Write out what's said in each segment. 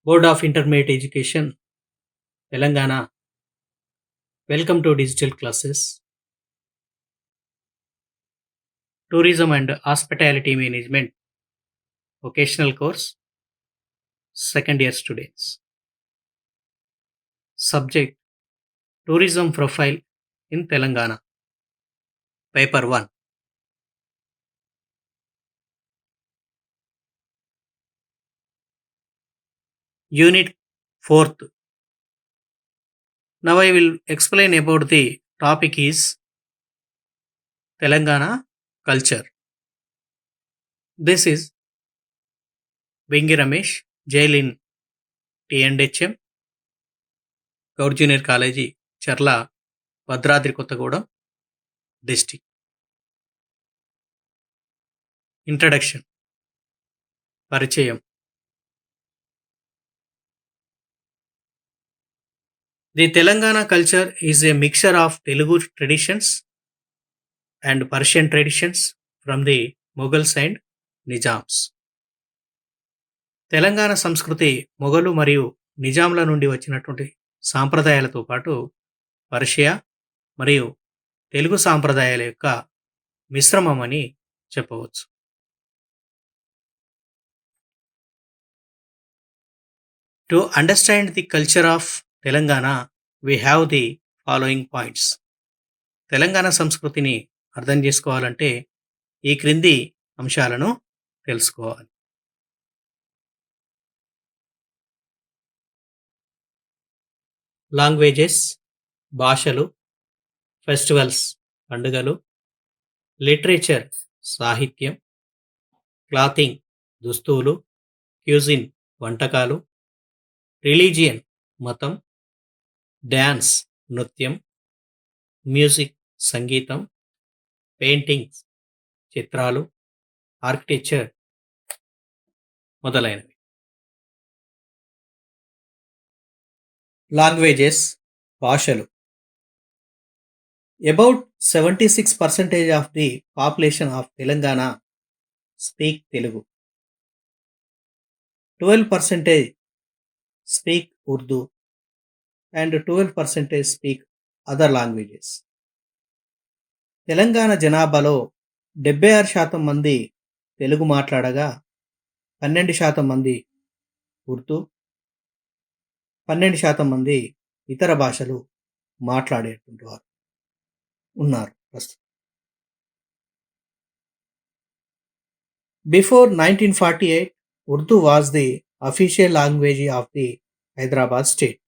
Board of Intermediate Education, Telangana. Welcome to digital classes. Tourism and Hospitality Management, vocational course, second year students. Subject: Tourism profile in Telangana. Paper 1. Unit 4th. Now I will explain about the topic is Telangana culture. This is Vengi Ramesh, jail in T&HM, Gaur Junior College, Charla, Bhadradri Kottagudem district. Introduction. పరిచయం. The Telangana culture is a mixture of Telugu traditions and Persian traditions from the Mughals and Nizams. Telangana సంస్కృతి మొఘలు మరియు నిజాంల నుండి వచ్చినటువంటి సాంప్రదాయాలతో పాటు Persia మరియు తెలుగు సాంప్రదాయాల యొక్క మిశ్రమం అని చెప్పవచ్చు. To understand the culture of Telangana, we have the following points. Telangana సంస్కృతిని అర్థం చేసుకోవాలంటే ఈ క్రింది అంశాలను తెలుసుకోవాలి. లాంగ్వేజెస్, భాషలు, ఫెస్టివల్స్, పండుగలు, లిటరేచర్, సాహిత్యం, క్లాతింగ్, దుస్తువులు, క్యూజిన్, వంటకాలు, రిలీజియన్, మతం, డ్యాన్స్, నృత్యం, మ్యూజిక్, సంగీతం, పెయింటింగ్స్, చిత్రాలు, ఆర్కిటెక్చర్ మొదలైనవి. లాంగ్వేజెస్, భాషలు. About 76% of the population of Telangana speak Telugu. 12% speak Urdu and 12% speak other languages. Telangana జనాభాలో 76% మంది తెలుగు మాట్లాడగా 12% మంది ఉర్దూ, 12% మంది ఇతర భాషలు మాట్లాడేటువంటి వారు ఉన్నారు ప్రస్తుతం. Before 1948, Urdu was the official language of the Hyderabad state.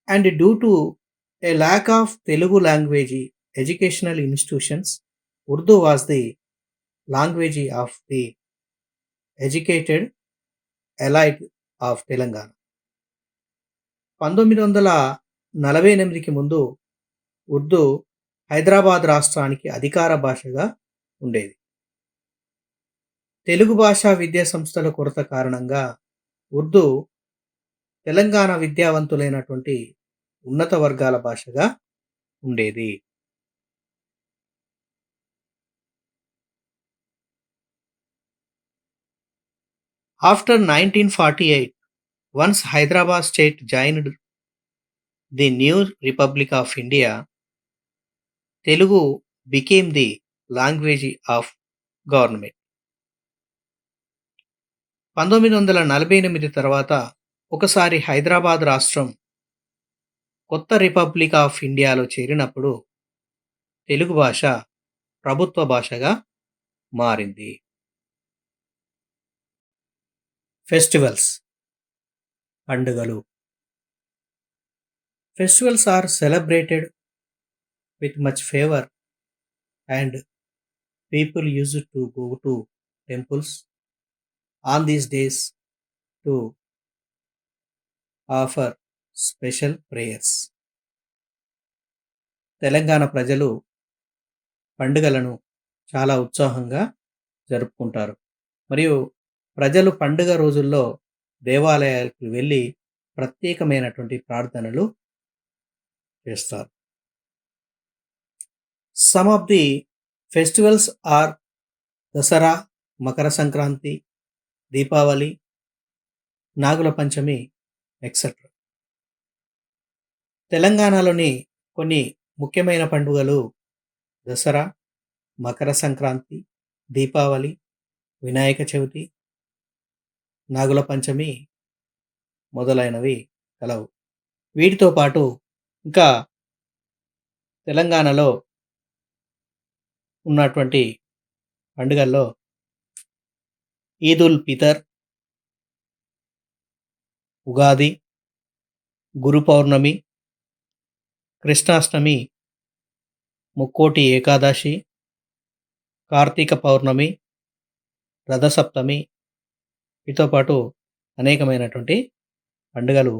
And due to a lack of Telugu language educational institutions, Urdu was the language of the educated elite of Telangana. 1948కి ముందు ఉర్దూ హైదరాబాద్ రాష్ట్రానికి అధికార భాషగా ఉండేది. తెలుగు భాషా విద్యా సంస్థల కొరత కారణంగా ఉర్దూ తెలంగాణ విద్యావంతులైనటువంటి ఉన్నత వర్గాల భాషగా ఉండేది. After 1948, once Hyderabad state joined the new Republic of India, Telugu became the language of government. 1948 తర్వాత ఒకసారి హైదరాబాద్ రాష్ట్రం కొత్త రిపబ్లిక్ ఆఫ్ ఇండియాలో చేరినప్పుడు తెలుగు భాష ప్రభుత్వ భాషగా మారింది. ఫెస్టివల్స్, పండుగలు. Festivals are celebrated with much favor and people used to go to temples on these days to offer special prayers. Telangana ప్రజలు పండుగలను చాలా ఉత్సాహంగా జరుపుకుంటారు మరియు ప్రజలు పండుగ రోజుల్లో దేవాలయాలకు వెళ్ళి ప్రత్యేకమైనటువంటి ప్రార్థనలు చేస్తారు. Some of the festivals are Dasara, Makara Sankranti, Deepavali, Nagula Panchami etcetera. తెలంగాణలోని కొన్ని ముఖ్యమైన పండుగలు దసరా, మకర సంక్రాంతి, దీపావళి, వినాయక చవితి, నాగుల పంచమి మొదలైనవి కలవు. వీటితో పాటు ఇంకా తెలంగాణలో ఉన్నటువంటి పండుగల్లో ఈద్ ఉల్ ఫితర్, ఉగాది, గురు పౌర్ణమి, కృష్ణాష్టమి, ముక్కోటి ఏకాదశి, కార్తీక పౌర్ణమి, రథసప్తమి, వీటితో పాటు అనేకమైనటువంటి పండుగలు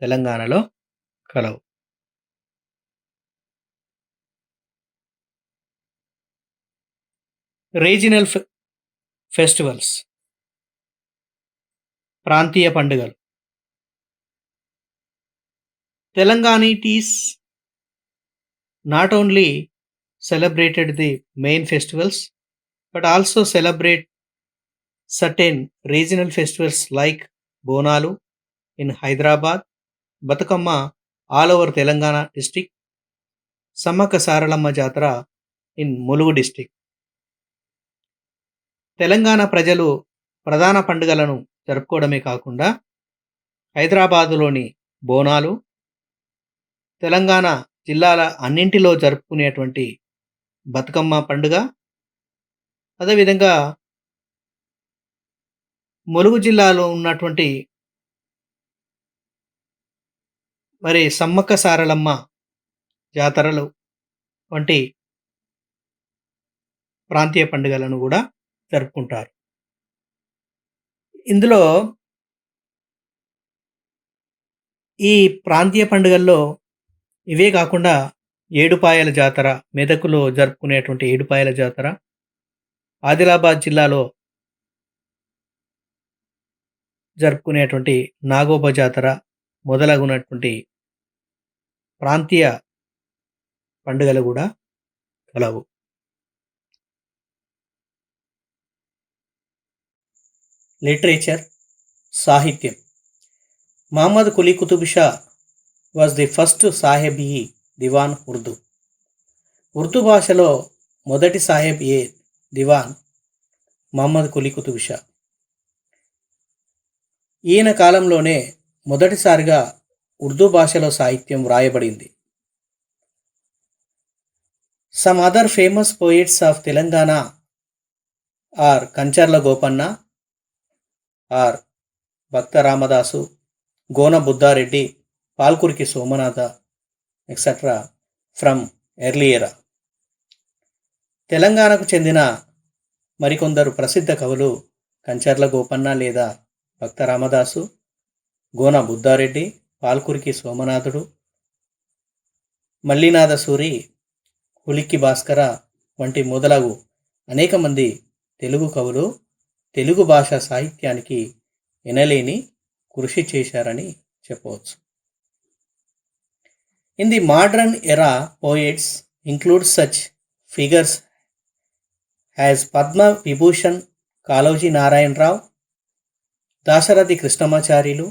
తెలంగాణలో కలవు. రీజినల్ ఫెస్టివల్స్, ప్రాంతీయ పండుగలు. Telanganatis not only celebrated the main festivals but also celebrate certain regional festivals like Bonalu in Hyderabad, Batukamma all over Telangana district, Sammaka Saralamma Jatra in Mulugu district. Telangana ప్రజలు ప్రధాన పండుగలను జరుపుకోవడమే కాకుండా హైదరాబాదులోని బోనాలు, తెలంగాణ జిల్లాల అన్నింటిలో జరుపుకునేటువంటి బతుకమ్మ పండుగ, అదేవిధంగా ములుగు జిల్లాలో ఉన్నటువంటి మరి సమ్మక్క సారలమ్మ జాతరలు వంటి ప్రాంతీయ పండుగలను కూడా జరుపుకుంటారు. ఇందులో ఈ ప్రాంతీయ పండుగల్లో ఇవే కాకుండా ఏడుపాయల జాతర, మెదకులో జరుపుకునేటువంటి ఏడుపాయల జాతర, ఆదిలాబాద్ జిల్లాలో జరుపుకునేటువంటి నాగోబ జాతర మొదలగునటువంటి ప్రాంతీయ పండుగలు కూడా కలవు. లిటరేచర్, సాహిత్యం. Muhammad Quli Qutb Shah was the first Sahib-e Diwan Urdu. Urdu భాషలో మొదటి సాహెబ్ ఏ దివాన్ మహమ్మద్ కులీ కుతుబ్ షా. ఈయన కాలంలోనే మొదటిసారిగా ఉర్దూ భాషలో సాహిత్యం వ్రాయబడింది. Some other famous poets of Telangana are Kancharla Gopanna, or Bhakta Ramadasu, Gona Buddha Reddy, Palkuriki Somanatha etcetera from earlier. తెలంగాణకు చెందిన మరికొందరు ప్రసిద్ధ కవులు కంచర్ల గోపన్న లేదా భక్త రామదాసు, గోన బుద్ధారెడ్డి, పాల్కురికి సోమనాథుడు, మల్లినాథ సూరి, హులిక్కి భాస్కర వంటి మొదలగు అనేక మంది తెలుగు కవులు తెలుగు భాషా సాహిత్యానికి ఎనలేని కృషి చేశారని చెప్పవచ్చు. In the modern era poets include such figures as Padma Vibhushan Kaloji Narayana Rao, Dasarathi Krishnamacharyulu,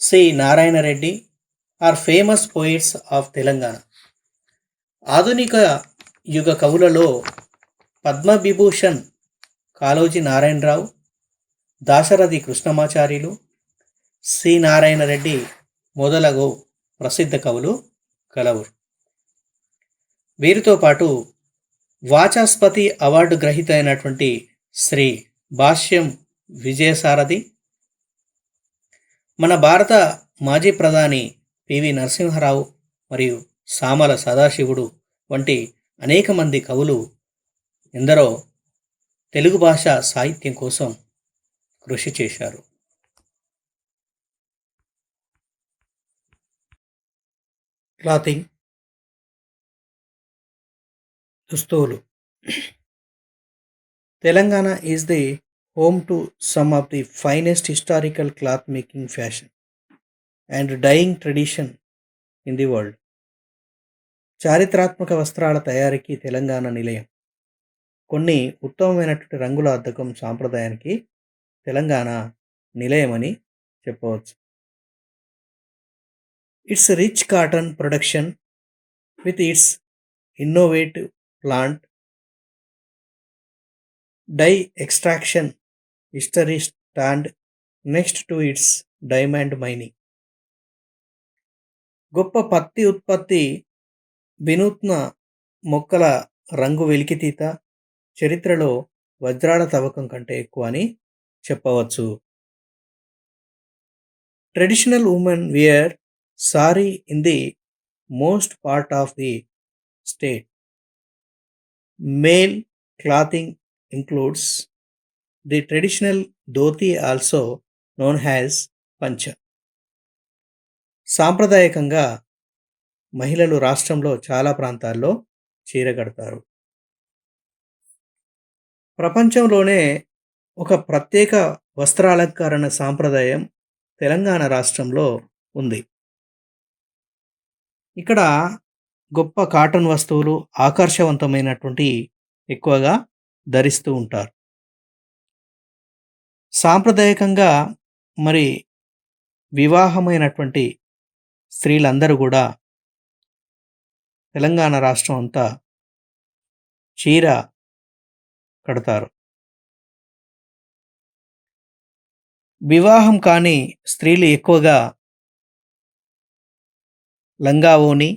C Narayana Reddy are famous poets of Telangana. ఆధునిక యుగ కవులలో పద్మవిభూషణ్ కాళోజీ నారాయణరావు, దాశరథి కృష్ణమాచార్యులు, సి నారాయణ రెడ్డి మొదలగు ప్రసిద్ధ కవులు కలవురు. వీరితో పాటు వాచస్పతి అవార్డు గ్రహీత అయినటువంటి శ్రీ భాష్యం విజయసారథి, మన భారత మాజీ ప్రధాని పివి నరసింహారావు మరియు సామల సదాశివుడు వంటి అనేక మంది కవులు ఎందరో తెలుగు భాష సాహిత్యం కోసం కృషి చేశారు. క్లాతింగ్, దుస్తువులు. Telangana is the home to some of the finest historical cloth making fashion and dyeing tradition in the world. చారిత్రాత్మక వస్త్రాల తయారీకి తెలంగాణ నిలయం. కొన్ని ఉత్తమమైనటువంటి రంగుల అద్దకం సాంప్రదాయానికి తెలంగాణ నిలయమని చెప్పవచ్చు. Its rich cotton production with its innovative plant dye extraction history stand next to its diamond mining. గొప్ప పత్తి ఉత్పత్తి, వినూత్న మొక్కల రంగు వెలికితీత చరిత్రలో వజ్రాల తవ్వకం కంటే ఎక్కువ అని చెప్పవచ్చు. Traditional women wear sari in the most part of the state. Male clothing includes the traditional dhoti also known as పంచ. సాంప్రదాయకంగా మహిళలు రాష్ట్రంలో చాలా ప్రాంతాల్లో చీర కడతారు. ప్రపంచంలోనే ఒక ప్రత్యేక వస్త్రాలంకరణ సాంప్రదాయం తెలంగాణ రాష్ట్రంలో ఉంది. ఇక్కడ గొప్ప కాటన్ వస్తువులు ఆకర్షవంతమైనటువంటి ఎక్కువగా ధరిస్తూ ఉంటారు. సాంప్రదాయకంగా మరి వివాహమైనటువంటి స్త్రీలందరూ కూడా తెలంగాణ రాష్ట్రం అంతా చీర కడతారు. వివాహం కాని స్త్రీలు ఎక్కువగా లంగా ఓణి,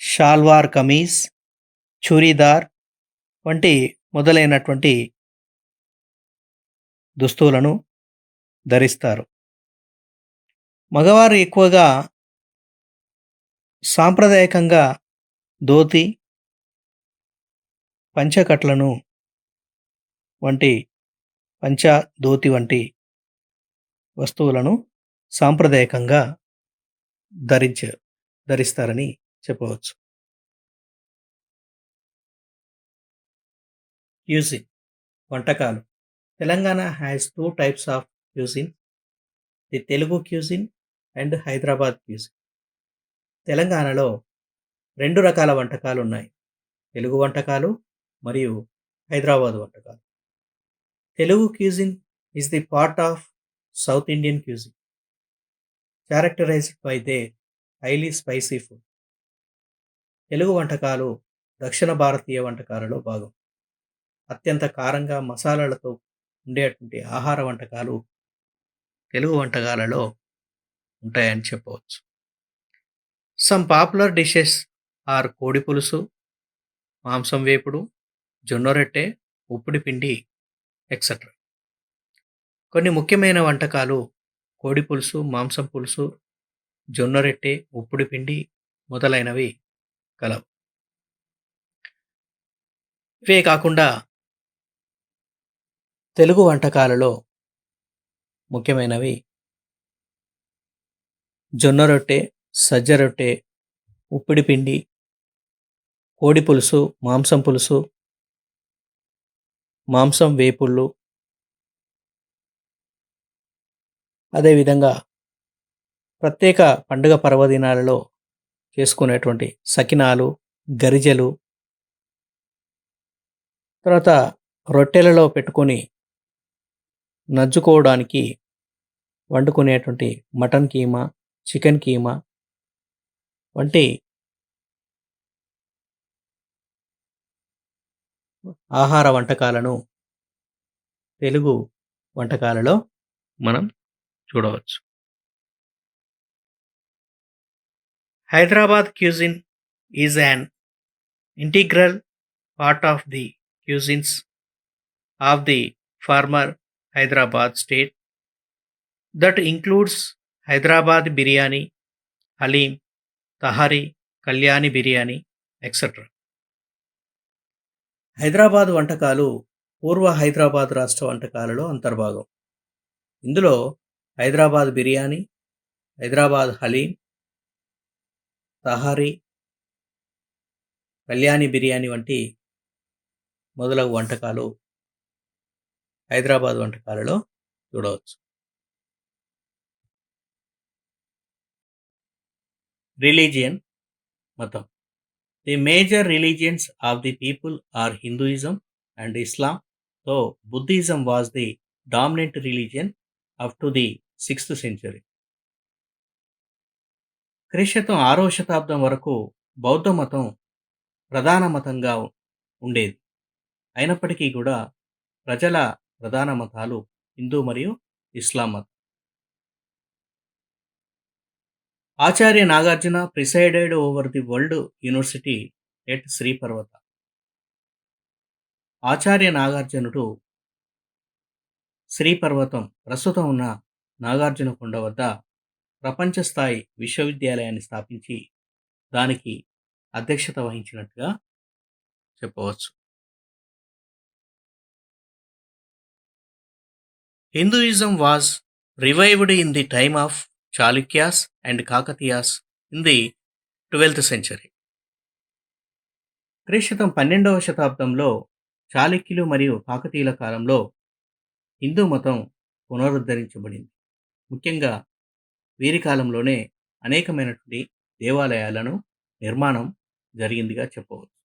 షాల్వార్ కమీజ్, చూరీదార్ వంటి మొదలైనటువంటి దుస్తులను ధరిస్తారు. మగవారు ఎక్కువగా సాంప్రదాయకంగా ధోతి, పంచకట్లను వంటి ధోతి వంటి వస్తువులను సాంప్రదాయకంగా ధరిస్తారని చెప్పవచ్చు. క్యూజిన్, వంటకాలు. Telangana has 2 types of cuisine, the Telugu cuisine and Hyderabad cuisine. తెలంగాణలో 2 రకాల వంటకాలు ఉన్నాయి, తెలుగు వంటకాలు మరియు హైదరాబాద్ వంటకాలు. Telugu cuisine is the part of south Indian cuisine characterized by their highly spicy food. Telugu వంటకాలు దక్షిణ భారతీయ వంటకాలలో భాగం. అత్యంత కారంగా మసాలాలతో ఉండేటువంటి ఆహార వంటకాలు తెలుగు వంటకాలలో ఉంటాయని చెప్పవచ్చు. సమ్ పాపులర్ డిషెస్ ఆర్ కోడి పులుసు, మాంసం వేపుడు, జొన్న రొట్టె, ఉప్పుడి పిండి ఎక్సెట్రా. కొన్ని ముఖ్యమైన వంటకాలు కోడి పులుసు, మాంసం పులుసు, జొన్న రొట్టె, ఉప్పుడి పిండి మొదలైనవి కలవు. ఇవే కాకుండా తెలుగు వంటకాలలో ముఖ్యమైనవి జొన్న రొట్టె, సజ్జ రొట్టె, ఉప్పిడి పిండి, కోడి పులుసు, మాంసం వేపుళ్ళు, అదేవిధంగా ప్రత్యేక పండుగ పర్వదినాలలో చేసుకునేటువంటి సకినాలు, గరిజెలు, తర్వాత రొట్టెలలో పెట్టుకొని నంచుకోవడానికి వండుకునేటువంటి మటన్ కీమా, చికెన్ కీమా వంటి ఆహార వంటకాలను తెలుగు వంటకాలలో మనం చూడవచ్చు. Hyderabad cuisine is an integral part of the cuisines of the former Hyderabad state that includes Hyderabad biryani, halim, tahari, kalyani biryani, etc. Hyderabad వంటకాలు పూర్వ హైదరాబాద్ రాష్ట్ర వంటకాలలో అంతర్భాగం. ఇందులో హైదరాబాద్ బిర్యానీ, హైదరాబాద్ హలీం, తహారీ, కళ్యాణి బిర్యానీ వంటి మొదలగు వంటకాలు హైదరాబాద్ వంటకాలలో చూడవచ్చు. రిలీజియన్, మతం. The major religions of the people are Hinduism and Islam, though Buddhism was the dominant religion up to the 6th century. క్రీశకం 6వ శతాబ్దం వరకు బౌద్ధ మతం ప్రధాన మతంగా ఉండేది. అయినప్పటికీ కూడా ప్రజల ప్రధాన మతాలు హిందూ మరియు ఇస్లాం మతం. Acharya Nagarjuna presided over the world university at Sriparvata. Acharya నాగార్జునుడు శ్రీపర్వతం ప్రస్తుతం ఉన్న నాగార్జున కొండ వద్ద ప్రపంచ స్థాయి విశ్వవిద్యాలయాన్ని స్థాపించి దానికి అధ్యక్షత వహించినట్టుగా చెప్పవచ్చు. Hinduism was revived in the time of Chalukyas and Kakatiyas in the 12th century. క్రీశకం 12వ శతాబ్దంలో చాళుక్యులు మరియు కాకతీయుల కాలంలో హిందూ మతం పునరుద్ధరించబడింది. ముఖ్యంగా వీరి కాలంలోనే అనేకమైనటువంటి దేవాలయాలను నిర్మాణం జరిగిందిగా చెప్పవచ్చు.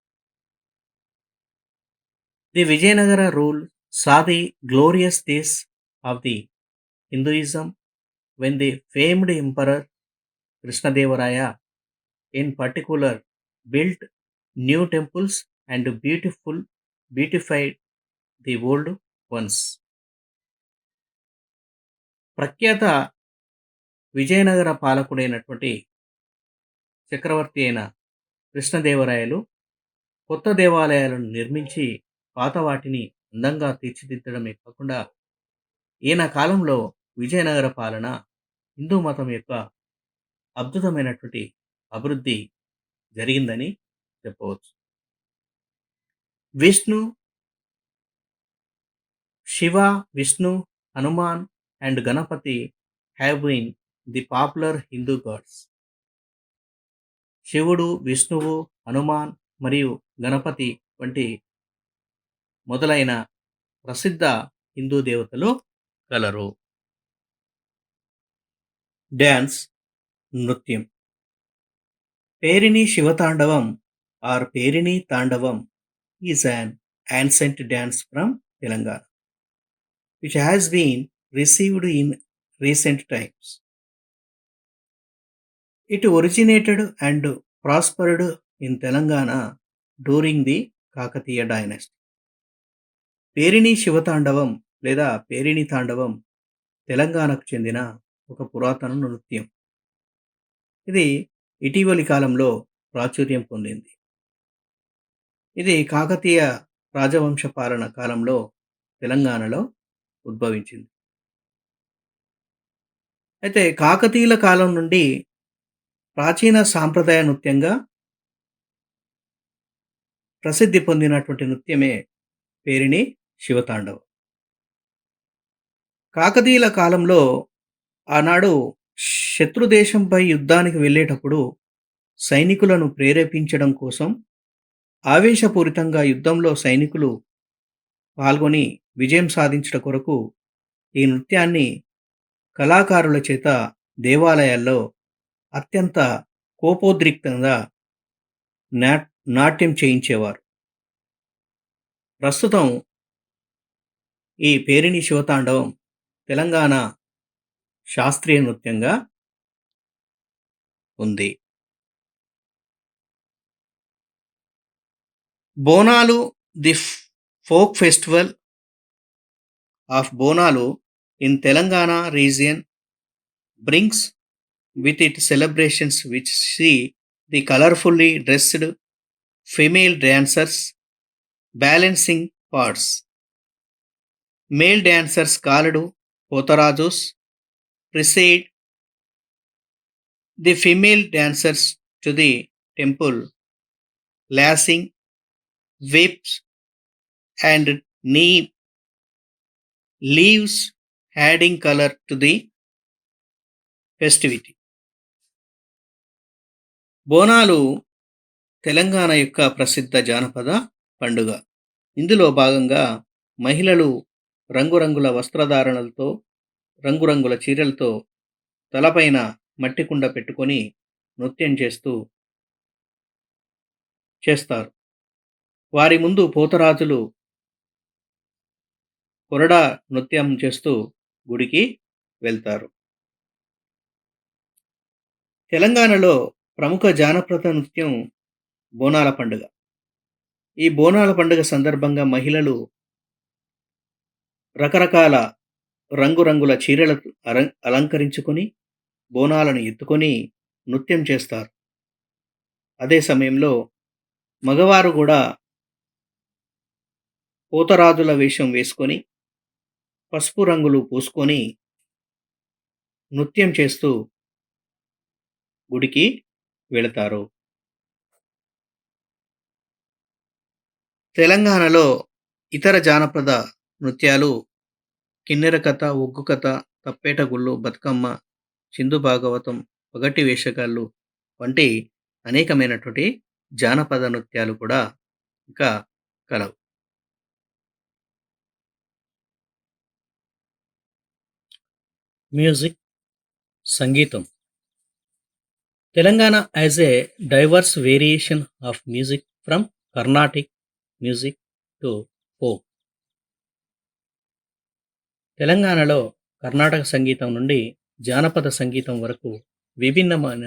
The Vijayanagara rule saw the glorious days of the Hinduism when the famed Emperor Krishnadevaraya in particular built new temples and beautified the old ones. ప్రఖ్యాత విజయనగర పాలకుడైనటువంటి చక్రవర్తి అయిన కృష్ణదేవరాయలు కొత్త దేవాలయాలను నిర్మించి పాత వాటిని అందంగా తీర్చిదిద్దడమే కాకుండా ఈయన కాలంలో విజయనగర పాలన హిందూ మతం యొక్క అద్భుతమైనటువంటి అభివృద్ధి జరిగిందని చెప్పవచ్చు. Shiva, Vishnu, Hanuman and Ganapati have been the popular Hindu gods. శివుడు, విష్ణువు, హనుమాన్ మరియు గణపతి వంటి మొదలైన ప్రసిద్ధ హిందూ దేవతలు కలరు. డ్యాన్స్, నృత్యం. పేరిణి శివతాండవం ఆర్ పేరిణి తాండవం is an ancient dance from Telangana which has been received in recent times. It originated and prospered in Telangana during the Kakatiya dynasty. Perini Sivatandavam లేదా పేరిణి తాండవం తెలంగాణకు చెందిన ఒక పురాతన నృత్యం. ఇది ఇటీవలి కాలంలో ప్రాచుర్యం పొందింది. ఇది కాకతీయ రాజవంశ పాలన కాలంలో తెలంగాణలో ఉద్భవించింది. అయితే కాకతీయుల కాలం నుండి ప్రాచీన సాంప్రదాయ నృత్యంగా ప్రసిద్ధి పొందినటువంటి నృత్యమే పేరిణి శివతాండవం. కాకతీయుల కాలంలో ఆనాడు శత్రుదేశంపై యుద్ధానికి వెళ్ళేటప్పుడు సైనికులను ప్రేరేపించడం కోసం ఆవేశపూరితంగా యుద్ధంలో సైనికులు పాల్గొని విజయం సాధించడం కొరకు ఈ నృత్యాన్ని కళాకారుల చేత దేవాలయాల్లో అత్యంత కోపోద్రిక్తంగా నాట్యం చేయించేవారు. ప్రస్తుతం ఈ పేరిణి శివతాండవం తెలంగాణ శాస్త్రీయ నృత్యంగా ఉంది. Bonalu, the folk festival of Bonalu in Telangana region brings with it celebrations which see the colorfully dressed female dancers balancing parts. Male dancers called Potarajus precede the female dancers to the temple, lashing whips and knee leaves, adding color to the festivity. Bonalu Telangana యొక్క ప్రసిద్ధ జానపద పండుగ. ఇందులో భాగంగా మహిళలు రంగురంగుల వస్త్రధారణలతో, రంగురంగుల చీరలతో తలపైన మట్టి కుండ పెట్టుకొని నృత్యం చేస్తారు. వారి ముందు పోతరాజులు కొరడా నృత్యం చేస్తూ గుడికి వెళ్తారు. తెలంగాణలో ప్రముఖ జానపద నృత్యం బోనాల పండుగ. ఈ బోనాల పండుగ సందర్భంగా మహిళలు రకరకాల రంగురంగుల చీరలతో అలంకరించుకొని, బోనాలను ఎత్తుకొని నృత్యం చేస్తారు. అదే సమయంలో మగవారు గూడా పోతరాజుల వేషం వేసుకొని, పసుపు రంగులు పూసుకొని నృత్యం చేస్తూ గుడికి వెళతారు. తెలంగాణలో ఇతర జానపద నృత్యాలు కిన్నెర కథ, ఒగ్గు కథ, తప్పేట గుళ్ళు, బతుకమ్మ, చిందు భాగవతం, పగటి వేషగాళ్ళు వంటి అనేకమైనటువంటి జానపద నృత్యాలు కూడా ఇంకా కలవు. మ్యూజిక్, సంగీతం. Telangana as a divorce variation of music from Carnatic music to folk. తెలంగాణలో కర్ణాటక సంగీతం నుండి జానపద సంగీతం వరకు విభిన్నమైన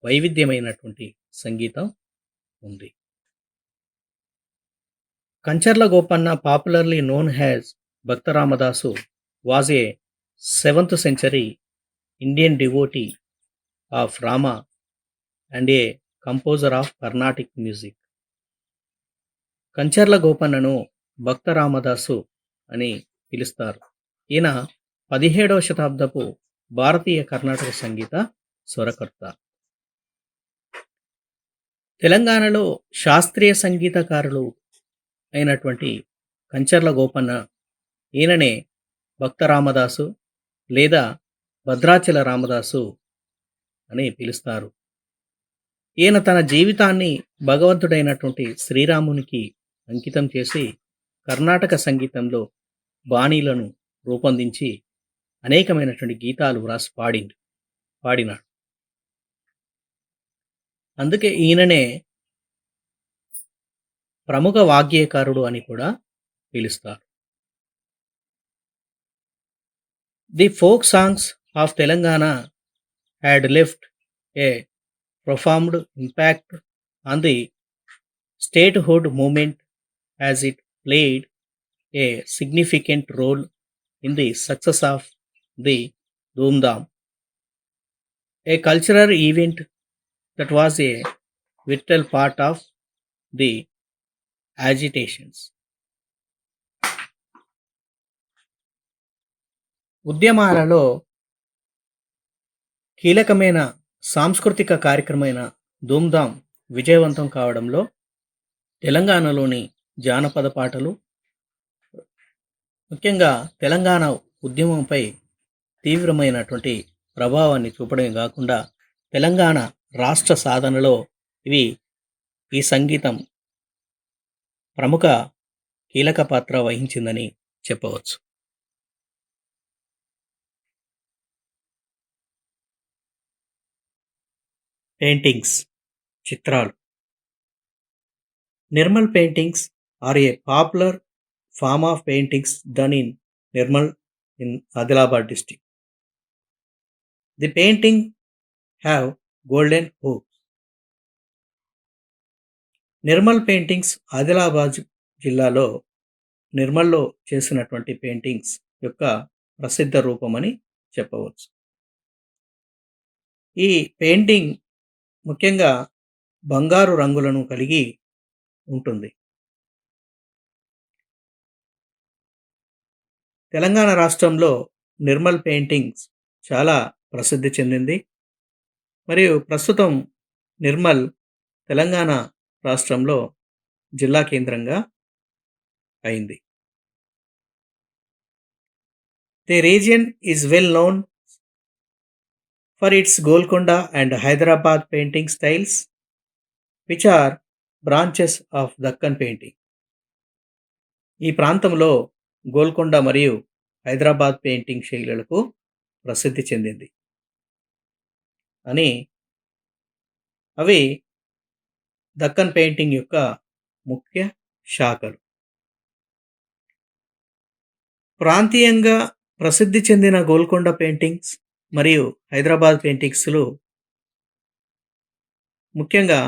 వైవిధ్యమైనటువంటి సంగీతం ఉంది. Kancharla Gopanna, popularly known as Bhakta Ramadasu, was a 7th century Indian devotee of Rama and a composer of Carnatic music. Kancharla గోపన్నను భక్త రామదాసు అని పిలుస్తారు. ఈయన 17వ శతాబ్దపు భారతీయ కర్ణాటక సంగీత స్వరకర్త. తెలంగాణలో శాస్త్రీయ సంగీతకారులు అయినటువంటి కంచర్ల గోపన్న, ఈయననే భక్త రామదాసు లేదా భద్రాచల రామదాసు అని పిలుస్తారు. ఈయన తన జీవితాన్ని భగవంతుడైనటువంటి శ్రీరామునికి అంకితం చేసి కర్ణాటక సంగీతంలో బాణీలను రూపొందించి అనేకమైనటువంటి గీతాలు వ్రాసి పాడినాడు. అందుకే ఈయననే ప్రముఖ వాగ్గేయకారుడు అని కూడా పిలుస్తారు. The folk songs of Telangana had left A profound impact on the statehood movement as it played a significant role in the success of the Dhoomdam, a cultural event that was a vital part of the agitations. ఉద్యమాలలో కీలకమైన సాంస్కృతిక కార్యక్రమైన ధూమ్ధామ్ విజయవంతం కావడంలో తెలంగాణలోని జానపద పాటలు ముఖ్యంగా తెలంగాణ ఉద్యమంపై తీవ్రమైనటువంటి ప్రభావాన్ని చూపడమే కాకుండా తెలంగాణ రాష్ట్ర సాధనలో ఈ సంగీతం ప్రముఖ కీలక పాత్ర వహించిందని చెప్పవచ్చు. పెయింటింగ్స్, చిత్రాలు. Nirmal paintings are a popular form of paintings done in Nirmal in Adilabad district. The painting have golden hoops. Nirmal paintings Adilabad జిల్లాలో నిర్మల్లో చేసినటువంటి పెయింటింగ్స్ యొక్క ప్రసిద్ధ రూపమని చెప్పవచ్చు. ఈ పెయింటింగ్ ముఖ్యంగా బంగారు రంగులను కలిగి ఉంటుంది. తెలంగాణ రాష్ట్రంలో నిర్మల్ పెయింటింగ్స్ చాలా ప్రసిద్ధి చెందింది మరియు ప్రస్తుతం నిర్మల్ తెలంగాణ రాష్ట్రంలో జిల్లా కేంద్రంగా అయింది. The region is well known for its Golconda and Hyderabad painting styles, which are branches of Dakkan painting. ఈ ప్రాంతంలో గోల్కొండ మరియు హైదరాబాద్ పెయింటింగ్ శైలులకు ప్రసిద్ధి చెందింది అని అవి దక్కన్ పెయింటింగ్ యొక్క ముఖ్య శాఖలు. ప్రాంతీయంగా ప్రసిద్ధి చెందిన గోల్కొండ పెయింటింగ్స్ మరియు హైదరాబాద్ పెయింటింగ్స్‌లు ముఖ్యంగా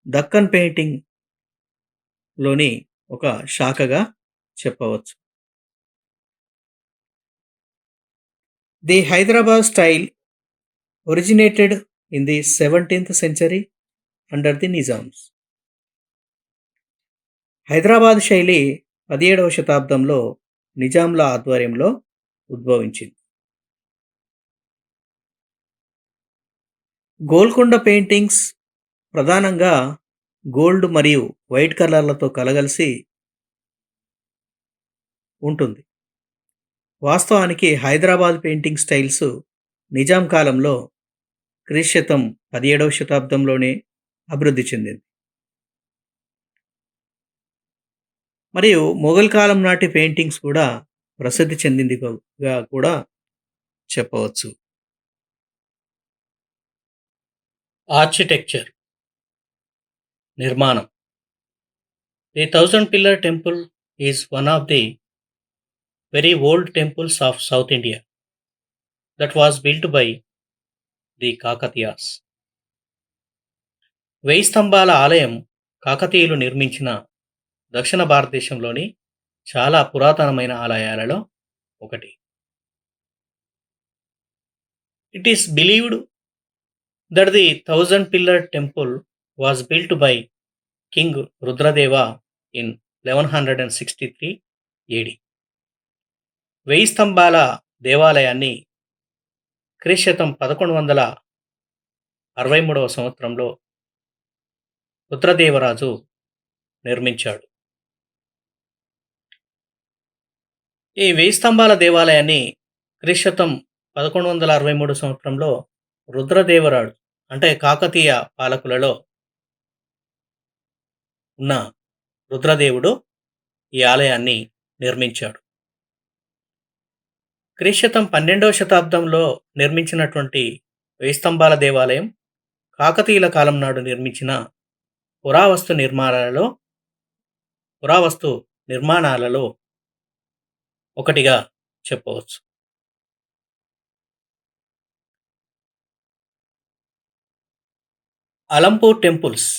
దక్కన్ పెయింటింగ్‌లోని ఒక శాఖగా చెప్పవచ్చు. The Hyderabad style originated in the 17th century under the Nizams. Hyderabad శైలి 17వ శతాబ్దంలో నిజాంల ఆధ్వర్యంలో ఉద్భవించింది. గోల్కొండ పెయింటింగ్స్ ప్రధానంగా గోల్డ్ మరియు వైట్ కలర్లతో కలగలిసి ఉంటుంది. వాస్తవానికి హైదరాబాద్ పెయింటింగ్ స్టైల్స్ నిజాం కాలంలో క్రీశకం 17వ శతాబ్దంలోనే అభివృద్ధి చెందింది. మరియు మొఘల్ కాలం నాటి పెయింటింగ్స్ కూడా ప్రసిద్ధి చెందిందిగా కూడా చెప్పవచ్చు. ఆర్కిటెక్చర్ నిర్మాణం. The 1000 Pillar temple is one of the very old temples of south India that was built by the Kakatiyas. 1000 స్తంభాల ఆలయం కాకతీయులు నిర్మించిన దక్షిణ భారతదేశంలోని చాలా పురాతనమైన ఆలయాలలో ఒకటి. It is believed that the 1000 Pillar temple was built by king Rudradeva in 1163 AD. 1000 స్తంభాల దేవాలయాన్ని క్రీశకం 1163వ సంవత్సరంలో రుద్రదేవరాజు నిర్మించాడు. ఈ 1000 స్తంభాల దేవాలయాన్ని క్రీశకం 1163 సంవత్సరంలో రుద్రదేవరాడు అంటే కాకతీయ పాలకులలో ఉన్న రుద్రదేవుడు ఈ ఆలయాన్ని నిర్మించాడు. క్రీశకం 12వ శతాబ్దంలో నిర్మించినటువంటి 1000 స్తంభాల దేవాలయం కాకతీయుల కాలం నాడు నిర్మించిన పురావస్తు నిర్మాణాలలో ఒకటిగా చెప్పవచ్చు. Alampur temples.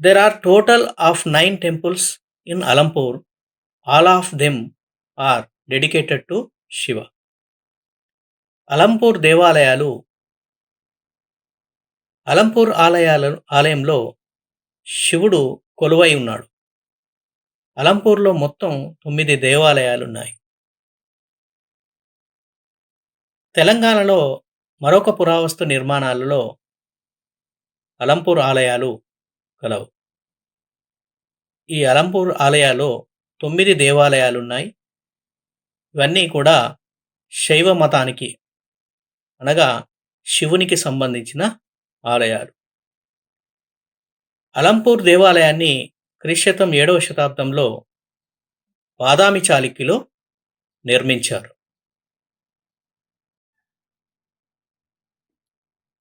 There are total of 9 temples in Alampur. All of them are dedicated to Shiva. Alampur ఆలయంలో శివుడు కొలువై ఉన్నాడు. అలంపూర్లో మొత్తం 9 దేవాలయాలున్నాయి. తెలంగాణలో మరొక పురావస్తు నిర్మాణాలలో అలంపూర్ ఆలయాలు కలవు. ఈ అలంపూర్ ఆలయాల్లో 9 దేవాలయాలున్నాయి. ఇవన్నీ కూడా శైవ మతానికి అనగా శివునికి సంబంధించిన ఆలయాలు. అలంపూర్ దేవాలయాన్ని క్రీశకం 7వ శతాబ్దంలో బాదామి చాళుక్యులు నిర్మించారు.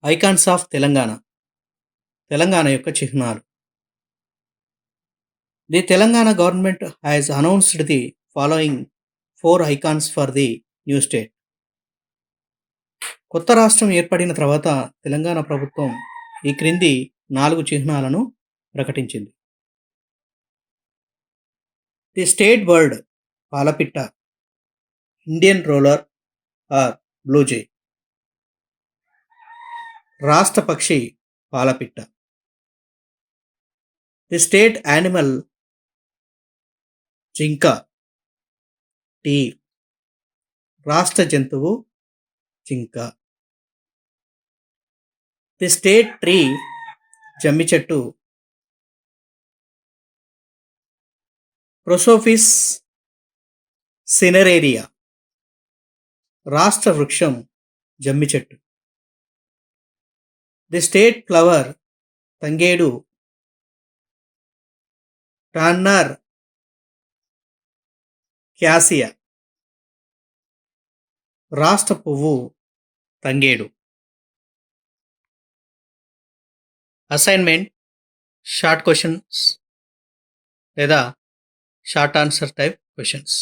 ఐకాన్స్ ఆఫ్ తెలంగాణ యొక్క చిహ్నాలు. The Telangana government has announced the following 4 icons for the new state. కొత్త రాష్ట్రం ఏర్పడిన తర్వాత తెలంగాణ ప్రభుత్వం ఈ క్రింది 4 చిహ్నాలను ప్రకటించింది. The state bird Palapitta, Indian roller or blue jay. రాష్ట్ర పక్షి పాలపిట్ట. The state animal jinka, deer. రాష్ట్ర జంతువు జింక. ది స్టేట్ ట్రీ జమ్మి చెట్టు, ప్రొసోఫిస్ సినరేరియా. రాష్ట్ర వృక్షం జమ్మి చెట్టు. The state flower Tangedu, టాన్నర్ cassia. రాష్ట్ర పువ్వు తంగేడు. అసైన్మెంట్ షార్ట్ క్వశ్చన్స్ లేదా short answer type questions.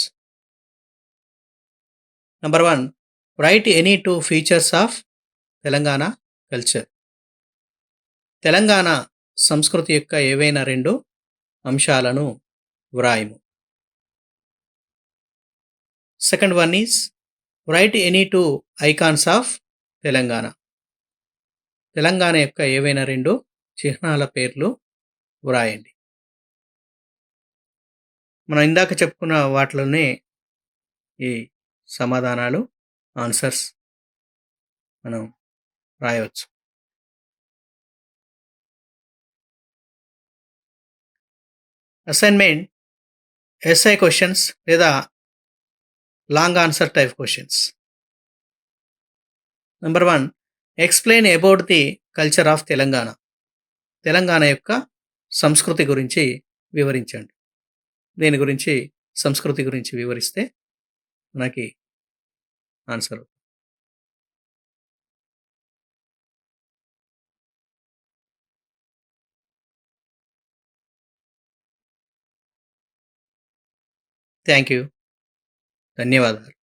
Number 1, write any 2 features of Telangana culture. Telangana సంస్కృతి యొక్క ఏవైనా 2 అంశాలను వ్రాయుము. Second one is write any 2 icons of Telangana. Telangana యొక్క ఏవైనా 2 చిహ్నాల పేర్లు వ్రాయండి. మనం ఇందాక చెప్పుకున్న వాటిలోనే ఈ సమాధానాలు, ఆన్సర్స్ మనం రాయవచ్చు. అసైన్మెంట్ ఎస్ఐ క్వశ్చన్స్ లేదా long answer type questions. Number 1, explain about the culture of Telangana. Telangana యొక్క సంస్కృతి గురించి వివరించండి. దీని గురించి, సంస్కృతి గురించి వివరిస్తే మనకి ఆన్సర్. Thank you. ధన్యవాదాలు.